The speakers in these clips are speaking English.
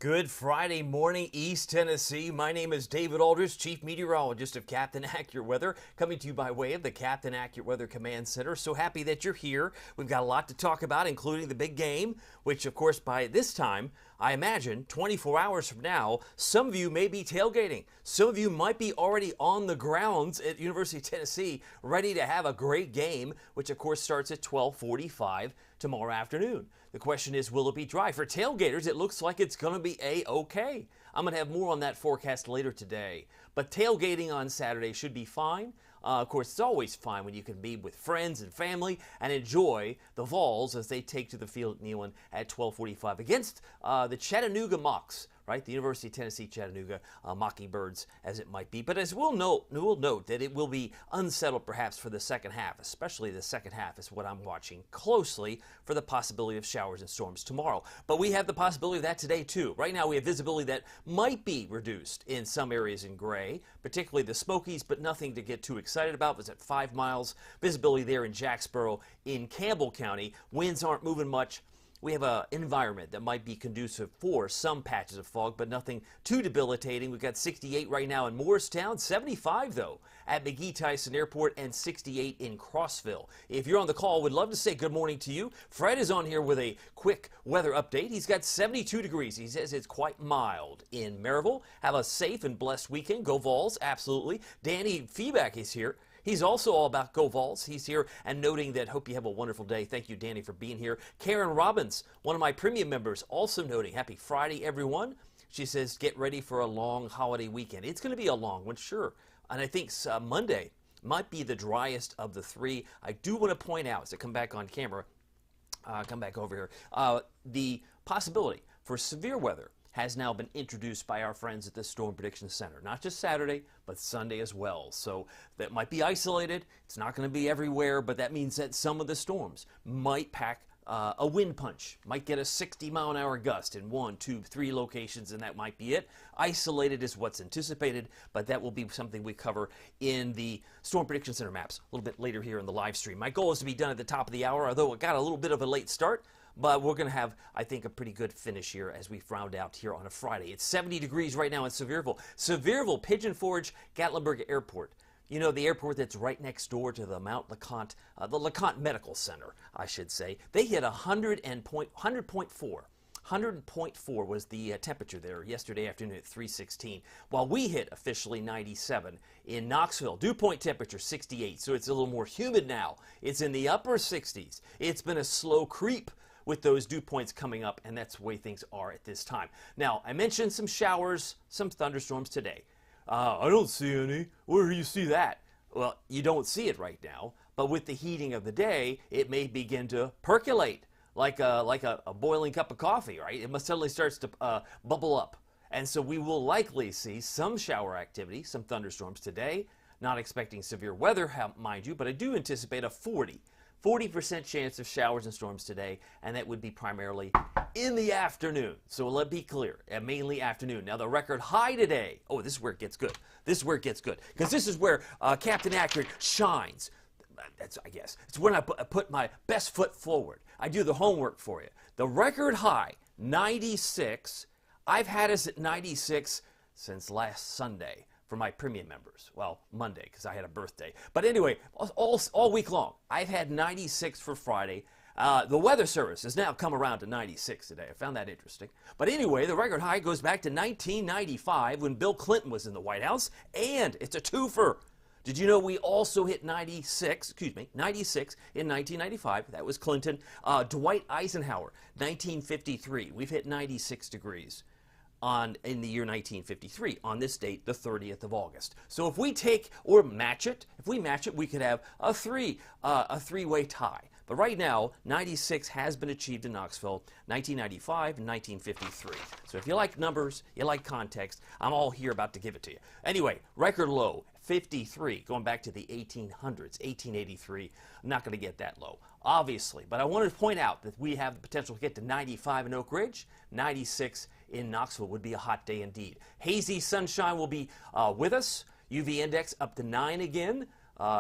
Good Friday morning, East Tennessee. My name is David Aldridge, Chief Meteorologist of Captain Accurate Weather, coming to you by way of the Captain Accurate Weather Command Center. So happy that you're here. We've got a lot to talk about, including the big game, which, of course, by this time, I imagine 24 hours from now, some of you may be tailgating. Some of you might be already on the grounds at University of Tennessee, ready to have a great game, which, of course, starts at 12:45 tomorrow afternoon. The question is, will it be dry? For tailgaters, it looks like it's going to be A-OK. I'm going to have more on that forecast later today. But tailgating on Saturday should be fine. Of course, it's always fine when you can be with friends and family and enjoy the Vols as they take to the field at Neyland at 12:45 against the Chattanooga Mocs. Right, the University of Tennessee Chattanooga Mockingbirds, as it might be. But as we'll note that it will be unsettled perhaps for the second half, especially the second half is what I'm watching closely for the possibility of showers and storms tomorrow. But we have the possibility of that today too. Right now we have visibility that might be reduced in some areas in gray, particularly the Smokies, but nothing to get too excited about. It's at 5 miles. Visibility there in Jacksboro in Campbell County. Winds aren't moving much. We have an environment that might be conducive for some patches of fog, but nothing too debilitating. We've got 68 right now in Morristown, 75 though at McGee-Tyson Airport, and 68 in Crossville. If you're on the call, would love to say good morning to you. Fred is on here with a quick weather update. He's got 72 degrees. He says it's quite mild in Maryville. Have a safe and blessed weekend. Go Vols, absolutely. Danny Feeback is here. He's also all about Go Vols. He's here and noting that hope you have a wonderful day. Thank you, Danny, for being here. Karen Robbins, one of my premium members, also noting happy Friday, everyone. She says get ready for a long holiday weekend. It's going to be a long one, sure. And I think Monday might be the driest of the three. I do want to point out, as I come back on camera, come back over here, the possibility for severe weather has now been introduced by our friends at the Storm Prediction Center. Not just Saturday, but Sunday as well. So that might be isolated. It's not going to be everywhere, but that means that some of the storms might pack a wind punch, might get a 60-mile-an-hour gust in 1, 2, 3 locations, and that might be it. Isolated is what's anticipated, but that will be something we cover in the Storm Prediction Center maps a little bit later here in the live stream. My goal is to be done at the top of the hour, although it got a little bit of a late start. But we're going to have, I think, a pretty good finish here as we round out here on a Friday. It's 70 degrees right now in Sevierville. Sevierville, Pigeon Forge, Gatlinburg Airport. You know, the airport that's right next door to the Mount LeConte, the LeConte Medical Center, I should say. They hit 100.4. 100.4 was the temperature there yesterday afternoon at 3:16, while we hit officially 97 in Knoxville. Dew point temperature 68, so it's a little more humid now. It's in the upper 60s. It's been a slow creep with those dew points coming up, and that's the way things are at this time. Now, I mentioned some showers, some thunderstorms today. I don't see any. Where do you see that? Well, you don't see it right now, but with the heating of the day, it may begin to percolate like a boiling cup of coffee, right? It must suddenly starts to bubble up. And so we will likely see some shower activity, some thunderstorms today. Not expecting severe weather, mind you, but I do anticipate a 40% chance of showers and storms today, and that would be primarily in the afternoon. So let's be clear, mainly afternoon. Now the record high today, oh, this is where it gets good. This is where it gets good, because this is where Captain Accurate shines. That's, I guess, it's when I put my best foot forward. I do the homework for you. The record high, 96. I've had us at 96 since last Sunday for my premium members. Well, Monday, because I had a birthday. But anyway, all week long, I've had 96 for Friday. The Weather Service has now come around to 96 today. I found that interesting. But anyway, the record high goes back to 1995 when Bill Clinton was in the White House, and it's a twofer. Did you know we also hit 96 in 1995? That was Clinton. Dwight Eisenhower, 1953. We've hit 96 degrees in the year 1953 on this date, the 30th of August. So if we take or match it, we could have a three-way tie. But right now, 96 has been achieved in Knoxville, 1995 and 1953. So if you like numbers, you like context, I'm all here about to give it to you. Anyway, record low, 53, going back to the 1800s, 1883. I'm not going to get that low, obviously. But I wanted to point out that we have the potential to get to 95 in Oak Ridge, 96 in Knoxville would be a hot day indeed. Hazy sunshine will be with us. UV index up to 9 again.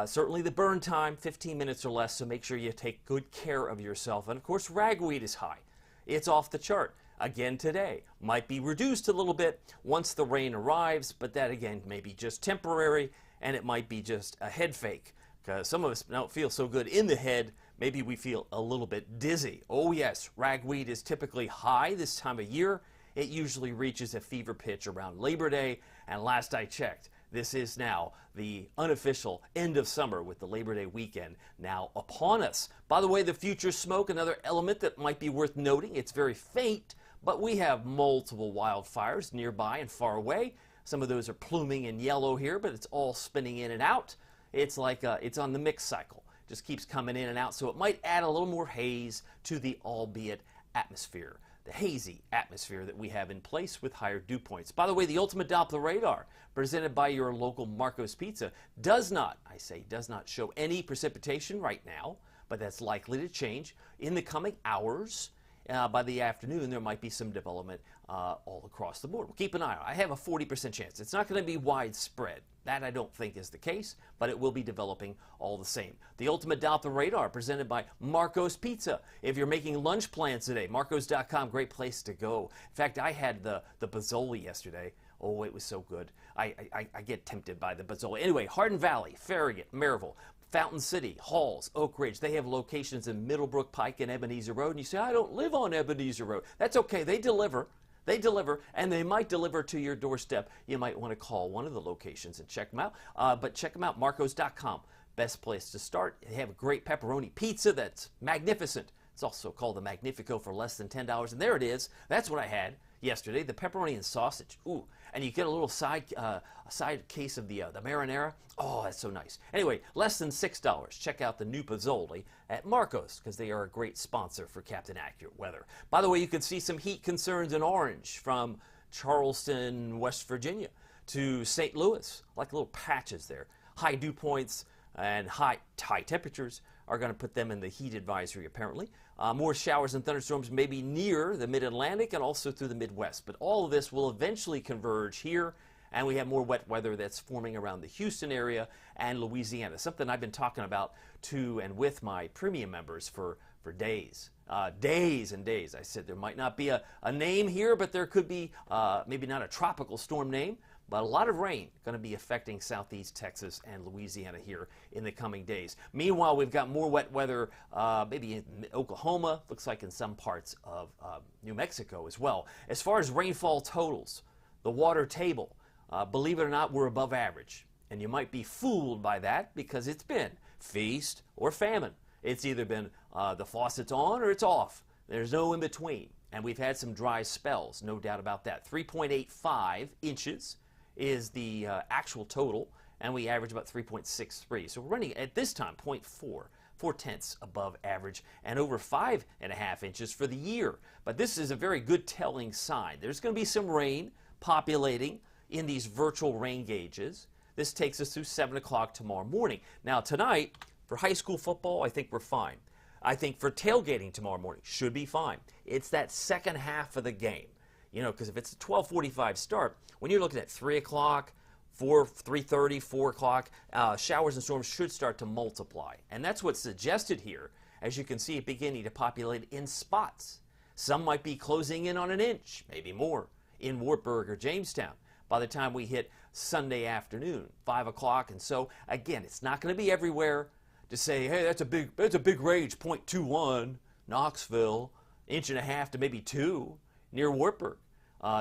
Certainly the burn time, 15 minutes or less, so make sure you take good care of yourself. And of course, ragweed is high. It's off the chart. again today. Might be reduced a little bit once the rain arrives, but that again may be just temporary, and it might be just a head fake, because some of us don't feel so good in the head. Maybe we feel a little bit dizzy. Oh yes, ragweed is typically high this time of year. It usually reaches a fever pitch around Labor Day, and last I checked, this is now the unofficial end of summer with the Labor Day weekend now upon us. By the way, the future smoke, another element that might be worth noting. It's very faint, but we have multiple wildfires nearby and far away. Some of those are pluming in yellow here, but it's all spinning in and out. It's like it's on the mix cycle. Just keeps coming in and out, so it might add a little more haze to the albeit atmosphere, the hazy atmosphere that we have in place with higher dew points. By the way, the ultimate Doppler radar presented by your local Marco's Pizza does not show any precipitation right now, but that's likely to change in the coming hours. By the afternoon, there might be some development all across the board. We'll keep an eye on it. I have a 40% chance. It's not going to be widespread. That I don't think is the case, but it will be developing all the same. The ultimate Doppler radar presented by Marco's Pizza. If you're making lunch plans today, marcos.com, great place to go. In fact, I had the Bazzoli yesterday. Oh, it was so good. I get tempted by the Bazzoli. Anyway, Hardin Valley, Farragut, Maryville, Fountain City, Halls, Oak Ridge. They have locations in Middlebrook, Pike, and Ebenezer Road. And you say, I don't live on Ebenezer Road. That's okay. They deliver. They deliver, and they might deliver to your doorstep. You might want to call one of the locations and check them out. But check them out, marcos.com. Best place to start. They have a great pepperoni pizza that's magnificent. It's also called the Magnifico for less than $10. And there it is. That's what I had yesterday, the pepperoni and sausage. Ooh, and you get a little side case of the marinara. Oh, that's so nice. Anyway, less than $6. Check out the new Bazzoli at Marco's, because they are a great sponsor for Captain Accurate Weather. By the way, you can see some heat concerns in orange from Charleston, West Virginia to St. Louis, like little patches there. High dew points and high temperatures are going to put them in the heat advisory, apparently. More showers and thunderstorms maybe near the mid-Atlantic and also through the Midwest. But all of this will eventually converge here, and we have more wet weather that's forming around the Houston area and Louisiana, something I've been talking about to and with my premium members for days. Days and days. I said there might not be a name here, but there could be maybe not a tropical storm name, but a lot of rain going to be affecting southeast Texas and Louisiana here in the coming days. Meanwhile, we've got more wet weather maybe in Oklahoma, looks like in some parts of New Mexico as well. As far as rainfall totals, the water table, believe it or not, we're above average. And you might be fooled by that because it's been feast or famine. It's either been the faucet's on or it's off. There's no in between. And we've had some dry spells, no doubt about that. 3.85 inches is the actual total, and we average about 3.63. So we're running at this time 0.4 above average, and over 5.5 inches for the year. But this is a very good telling sign. There's going to be some rain populating in these virtual rain gauges. This takes us through 7 o'clock tomorrow morning. Now tonight, for high school football, I think we're fine. I think for tailgating tomorrow morning, should be fine. It's that second half of the game. You know, because if it's a 12:45 start, when you're looking at 3 o'clock, 3:30, 4 o'clock, showers and storms should start to multiply. And that's what's suggested here, as you can see it beginning to populate in spots. Some might be closing in on an inch, maybe more, in Wartburg or Jamestown by the time we hit Sunday afternoon, 5 o'clock. And so, again, it's not going to be everywhere to say, hey, that's a big range, 0.21, Knoxville, 1.5 to maybe 2. Near Wartburg.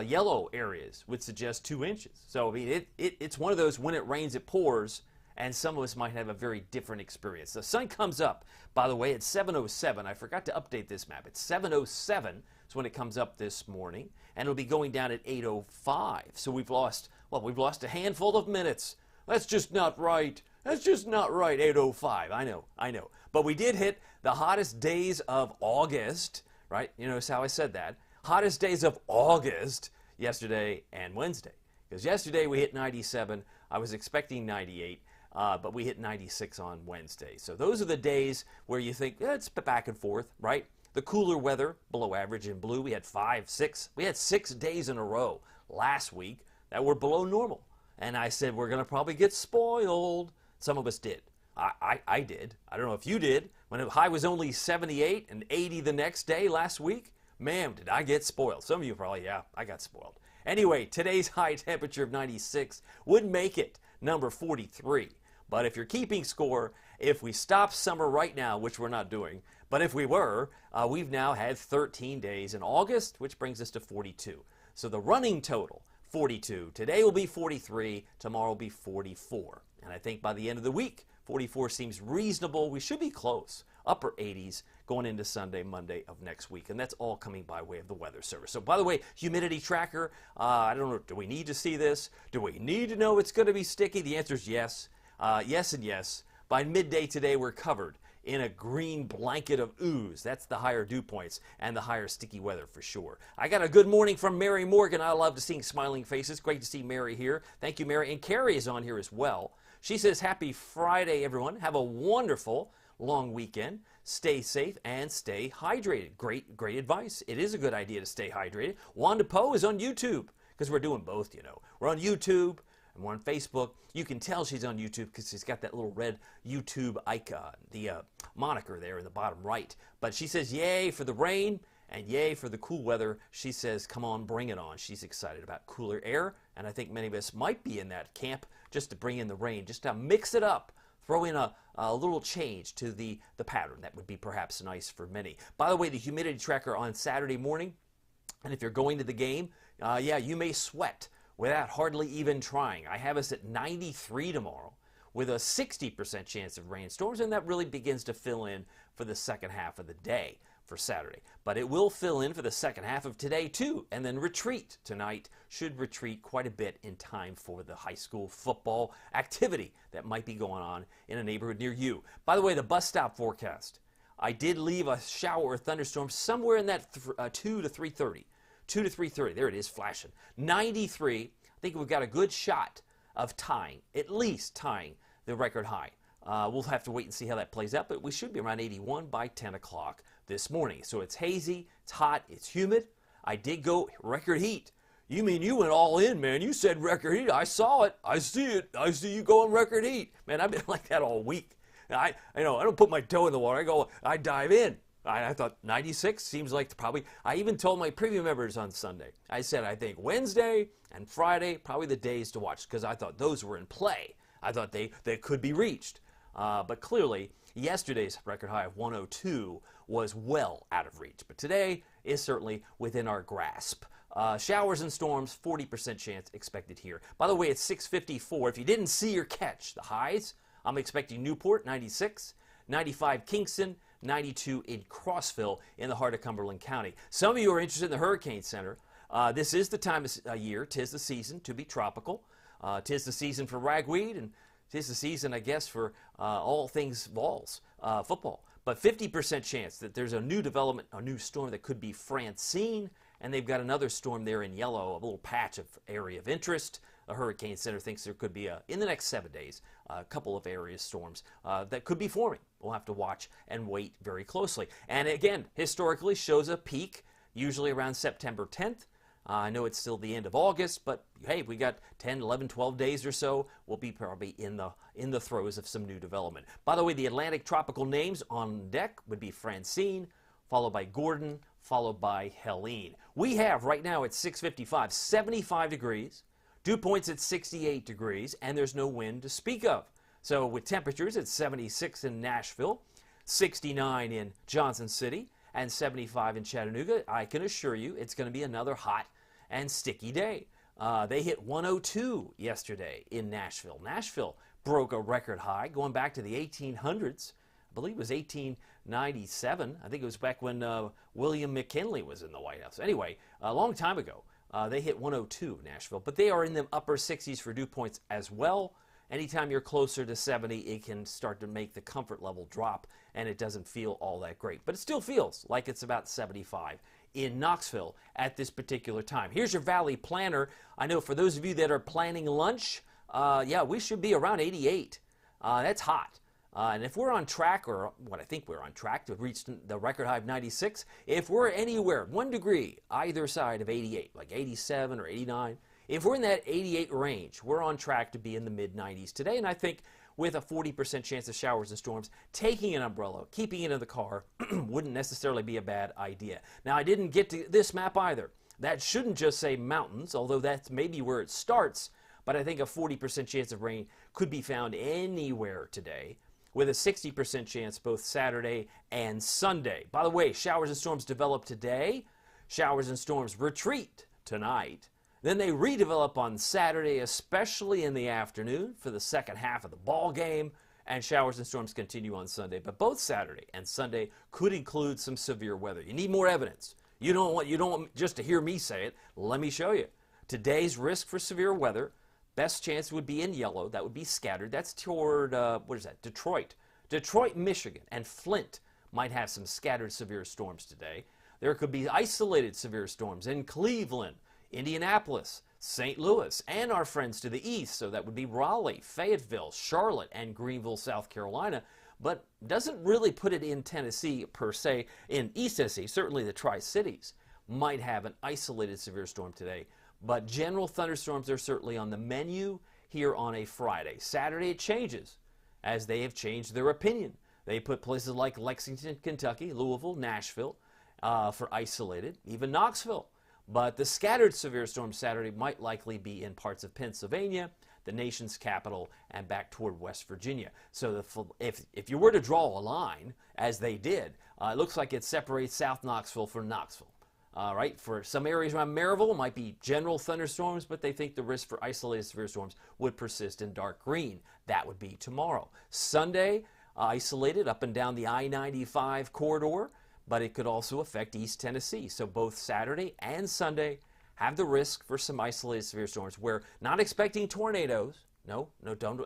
Yellow areas would suggest 2 inches. So I mean, it's one of those when it rains, it pours, and some of us might have a very different experience. The sun comes up, by the way, at 7:07. I forgot to update this map. It's 7:07 is when it comes up this morning, and it'll be going down at 8:05. So we've lost a handful of minutes. That's just not right. That's just not right, 8:05. I know. But we did hit the hottest days of August, right? You notice how I said that. Hottest days of August yesterday and Wednesday. Because yesterday we hit 97. I was expecting 98, but we hit 96 on Wednesday. So those are the days where you think, it's back and forth, right? The cooler weather, below average in blue. We had 5, 6. We had 6 days in a row last week that were below normal. And I said, we're going to probably get spoiled. Some of us did. I did. I don't know if you did. When the high was only 78 and 80 the next day last week. Man, did I get spoiled. Some of you probably, yeah, I got spoiled. Anyway, today's high temperature of 96 would make it number 43. But if you're keeping score, if we stop summer right now, which we're not doing, but if we were, we've now had 13 days in August, which brings us to 42. So the running total, 42. Today will be 43, tomorrow will be 44. And I think by the end of the week, 44 seems reasonable. We should be close, upper 80s, going into Sunday, Monday of next week. And that's all coming by way of the Weather Service. So by the way, humidity tracker, I don't know, do we need to see this? Do we need to know it's going to be sticky? The answer is yes. Yes and yes. By midday today, we're covered in a green blanket of ooze. That's the higher dew points and the higher sticky weather for sure. I got a good morning from Mary Morgan. I love to see smiling faces. Great to see Mary here. Thank you, Mary. And Carrie is on here as well. She says, happy Friday, everyone. Have a wonderful long weekend. Stay safe and stay hydrated. Great advice. It is a good idea to stay hydrated. Wanda Poe is on YouTube because we're doing both, you know. We're on YouTube and we're on Facebook. You can tell she's on YouTube because she's got that little red YouTube icon, the moniker there in the bottom right. But she says, yay for the rain and yay for the cool weather. She says, come on, bring it on. She's excited about cooler air, and I think many of us might be in that camp just to bring in the rain, just to mix it up, throw in a little change to the pattern. That would be perhaps nice for many. By the way, the humidity tracker on Saturday morning, and if you're going to the game, yeah, you may sweat without hardly even trying. I have us at 93 tomorrow with a 60% chance of rainstorms, and that really begins to fill in for the second half of the day for Saturday. But it will fill in for the second half of today too, and then retreat tonight. Should retreat quite a bit in time for the high school football activity that might be going on in a neighborhood near you. By the way, the bus stop forecast. I did leave a shower or thunderstorm somewhere in that 2 to 3:30. 2 to 3:30. There it is, flashing. 93. I think we've got a good shot of tying, at least tying the record high. We'll have to wait and see how that plays out, but we should be around 81 by 10 o'clock this morning. So it's hazy, it's hot, it's humid. I did go record heat. You mean you went all in, man. You said record heat. I saw it. I see it. I see you going record heat. Man, I've been like that all week. I don't put my toe in the water. I dive in. I thought 96 seems like probably, I even told my preview members on Sunday, I said I think Wednesday and Friday, probably the days to watch, because I thought those were in play. I thought they could be reached. But clearly, yesterday's record high of 102 was well out of reach. But today is certainly within our grasp. Showers and storms, 40% chance expected here. By the way, it's 6:54. If you didn't see or catch the highs, I'm expecting Newport, 96, 95 Kingston, 92 in Crossville in the heart of Cumberland County. Some of you are interested in the Hurricane Center. This is the time of year, 'tis the season to be tropical. 'Tis the season for ragweed, and 'tis the season, I guess, for all things Vols football. But 50% chance that there's a new development, a new storm that could be Francine, and they've got another storm there in yellow, a little patch of area of interest. The Hurricane Center thinks there could be, in the next 7 days, a couple of area storms that could be forming. We'll have to watch and wait very closely. And again, historically shows a peak, usually around September 10th. I know it's still the end of August, but hey, we got 10, 11, 12 days or so. We'll be probably in the throes of some new development. By the way, the Atlantic tropical names on deck would be Francine, followed by Gordon, followed by Helene. We have right now at 6:55, 75 degrees. Dew points at 68 degrees, and there's no wind to speak of. So with temperatures at 76 in Nashville, 69 in Johnson City, and 75 in Chattanooga, I can assure you it's going to be another hot and sticky day. They hit 102 yesterday in Nashville. Nashville broke a record high going back to the 1800s. I believe it was 1897. I think it was back when William McKinley was in the White House. Anyway, a long time ago. They hit 102, Nashville, but they are in the upper 60s for dew points as well. Anytime you're closer to 70, it can start to make the comfort level drop, and it doesn't feel all that great. But it still feels like it's about 75 in Knoxville at this particular time. Here's your Valley Planner. I know for those of you that are planning lunch, yeah, we should be around 88. That's hot. And if we're on track, or what I think we're on track to reach the record high of 96, if we're anywhere 1 degree either side of 88, like 87 or 89, if we're in that 88 range, we're on track to be in the mid-90s today. And I think with a 40% chance of showers and storms. Taking an umbrella, keeping it in the car, wouldn't necessarily be a bad idea. Now, I didn't get to this map either. That shouldn't just say mountains, although that's maybe where it starts, but I think a 40% chance of rain could be found anywhere today, with a 60% chance both Saturday and Sunday. By the way, showers and storms develop today. Showers and storms retreat tonight. Then they redevelop on Saturday, especially in the afternoon for the second half of the ball game, and showers and storms continue on Sunday. But both Saturday and Sunday could include some severe weather. You need more evidence. You don't want just to hear me say it. Let me show you. Today's risk for severe weather, best chance would be in yellow. That would be scattered. That's toward, Detroit. Detroit, Michigan, and Flint might have some scattered severe storms today. There could be isolated severe storms in Cleveland, Indianapolis, St. Louis, and our friends to the east. So that would be Raleigh, Fayetteville, Charlotte, and Greenville, South Carolina. But doesn't really put it in Tennessee per se. In East Tennessee, certainly the Tri-Cities might have an isolated severe storm today. But general thunderstorms are certainly on the menu here on a Friday. Saturday it changes, as they have changed their opinion. They put places like Lexington, Kentucky, Louisville, Nashville for isolated, even Knoxville. But the scattered severe storm Saturday might likely be in parts of Pennsylvania, the nation's capital, and back toward West Virginia. So if you were to draw a line, as they did, it looks like it separates South Knoxville from Knoxville. Right, for some areas around Maryville, it might be general thunderstorms, but they think the risk for isolated severe storms would persist in dark green. That would be tomorrow. Sunday, isolated up and down the I-95 corridor, but it could also affect East Tennessee. So both Saturday and Sunday have the risk for some isolated severe storms. We're not expecting tornadoes. No,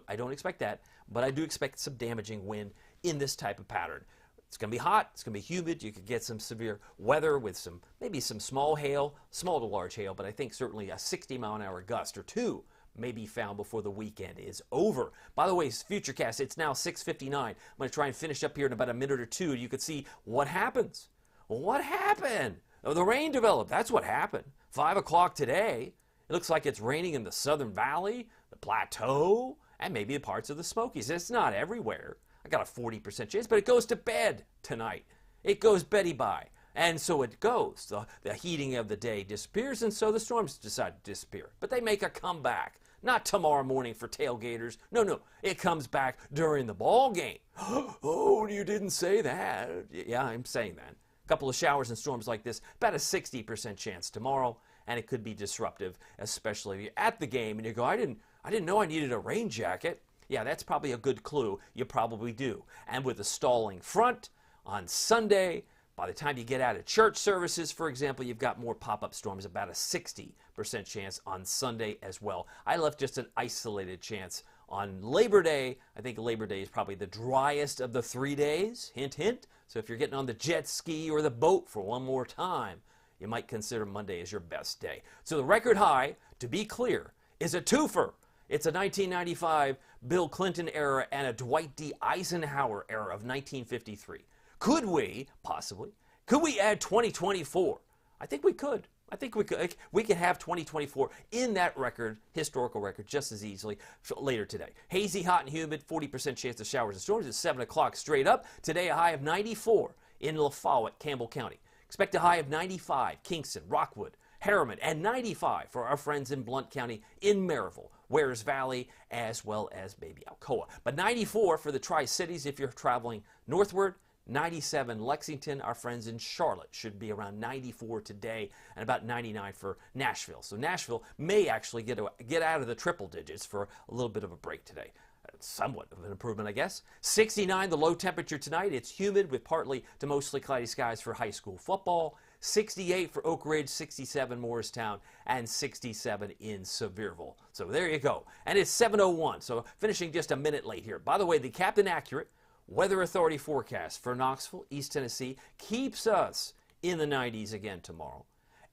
I don't expect that, but I do expect some damaging wind in this type of pattern. It's going to be hot. It's going to be humid. You could get some severe weather with maybe some small hail, small to large hail, but I think certainly a 60-mile-an-hour gust or two may be found before the weekend is over. By the way, Futurecast, it's now 6:59. I'm going to try and finish up here in about a minute or two. You could see what happens. What happened? Oh, the rain developed. That's what happened. 5 o'clock today. It looks like it's raining in the Southern Valley, the Plateau, and maybe parts of the Smokies. It's not everywhere. I got a 40% chance, but it goes to bed tonight. It goes Betty bye. And so it goes. The heating of the day disappears, and so the storms decide to disappear. But they make a comeback. Not tomorrow morning for tailgaters. No. It comes back during the ball game. Oh, you didn't say that. Yeah, I'm saying that. A couple of showers and storms like this, about a 60% chance tomorrow, and it could be disruptive, especially if you're at the game and you go, I didn't know I needed a rain jacket. Yeah, that's probably a good clue. You probably do. And with a stalling front on Sunday, by the time you get out of church services, for example, you've got more pop-up storms, about a 60% chance on Sunday as well. I left just an isolated chance on Labor Day. I think Labor Day is probably the driest of the 3 days. Hint, hint. So if you're getting on the jet ski or the boat for one more time, you might consider Monday as your best day. So the record high, to be clear, is a twofer. It's a 1995 Bill Clinton era and a Dwight D. Eisenhower era of 1953. Could we, possibly, could we add 2024? I think we could. I think we could. We could have 2024 in that record, historical record, just as easily later today. Hazy, hot, and humid, 40% chance of showers and storms at 7 o'clock straight up. Today, a high of 94 in La Follette, Campbell County. Expect a high of 95, Kingston, Rockwood, Harriman, and 95 for our friends in Blount County, in Maryville, Wares Valley, as well as maybe Alcoa. But 94 for the Tri-Cities if you're traveling northward. 97 Lexington, our friends in Charlotte should be around 94 today, and about 99 for Nashville. So Nashville may actually get out of the triple digits for a little bit of a break today. Somewhat of an improvement, I guess. 69, the low temperature tonight. It's humid with partly to mostly cloudy skies for high school football. 68 for Oak Ridge, 67 Morristown, and 67 in Sevierville. So there you go. And it's 7:01, so finishing just a minute late here. By the way, the Captain Accurate Weather Authority forecast for Knoxville, East Tennessee, keeps us in the 90s again tomorrow.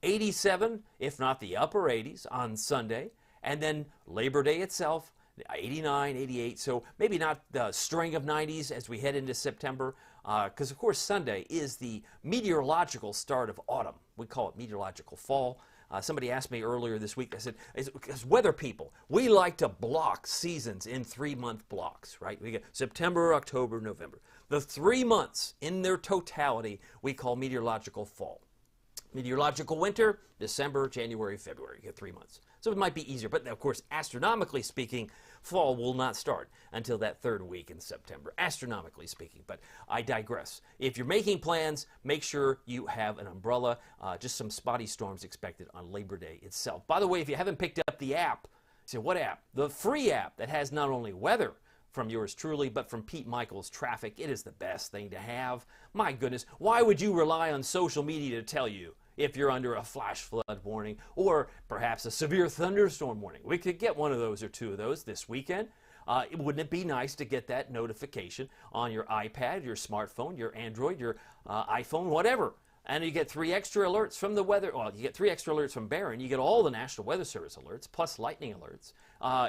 87, if not the upper 80s, on Sunday. And then Labor Day itself, 89, 88. So maybe not the string of 90s as we head into September, because, of course, Sunday is the meteorological start of autumn. We call it meteorological fall. Somebody asked me earlier this week, I said, as weather people, we like to block seasons in 3-month blocks, right? We get September, October, November. The 3 months in their totality we call meteorological fall. Meteorological winter, December, January, February. You get 3 months. So it might be easier. But of course, astronomically speaking, fall will not start until that 3rd week in September, astronomically speaking. But I digress. If you're making plans, make sure you have an umbrella. Just some spotty storms expected on Labor Day itself. By the way, if you haven't picked up the app, say, what app? The free app that has not only weather from yours truly, but from Pete Michaels Traffic. It is the best thing to have. My goodness, why would you rely on social media to tell you if you're under a flash flood warning or perhaps a severe thunderstorm warning? We could get one of those or two of those this weekend. Wouldn't it be nice to get that notification on your iPad, your smartphone, your Android, your iPhone, whatever? And you get 3 extra alerts from the weather. Well, you get 3 extra alerts from Barron. You get all the National Weather Service alerts, plus lightning alerts.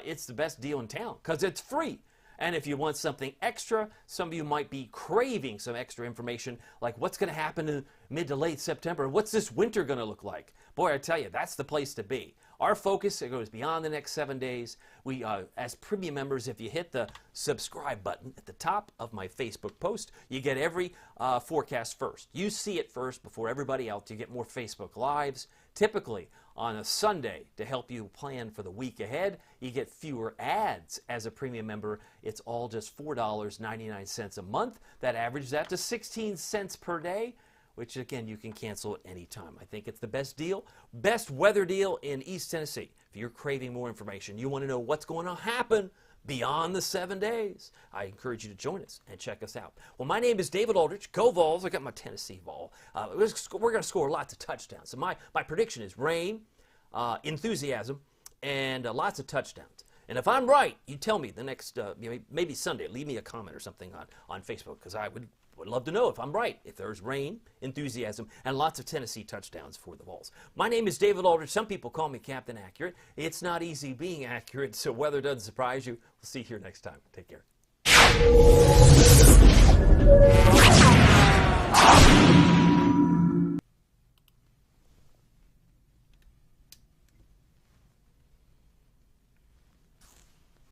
It's the best deal in town because it's free. And if you want something extra, some of you might be craving some extra information, like what's going to happen in mid to late September. What's this winter going to look like? Boy, I tell you, that's the place to be. Our focus, it goes beyond the next 7 days. We, as premium members, if you hit the subscribe button at the top of my Facebook post, you get every forecast first. You see it first before everybody else. You get more Facebook Lives. Typically, on a Sunday, to help you plan for the week ahead, you get fewer ads as a premium member. It's all just $4.99 a month. That averages out to 16 cents per day, which again, you can cancel at any time. I think it's the best deal, best weather deal in East Tennessee. If you're craving more information, you want to know what's going to happen beyond the 7 days, I encourage you to join us and check us out. Well, my name is David Aldrich. Go Vols. I got my Tennessee Vol. We're going to score lots of touchdowns. So my prediction is rain, enthusiasm, and lots of touchdowns. And if I'm right, you tell me the next, maybe Sunday, leave me a comment or something on Facebook, because I would love to know if I'm right, if there's rain, enthusiasm, and lots of Tennessee touchdowns for the Vols. My name is David Aldrich. Some people call me Captain Accurate. It's not easy being accurate, so weather doesn't surprise you. We'll see you here next time. Take care.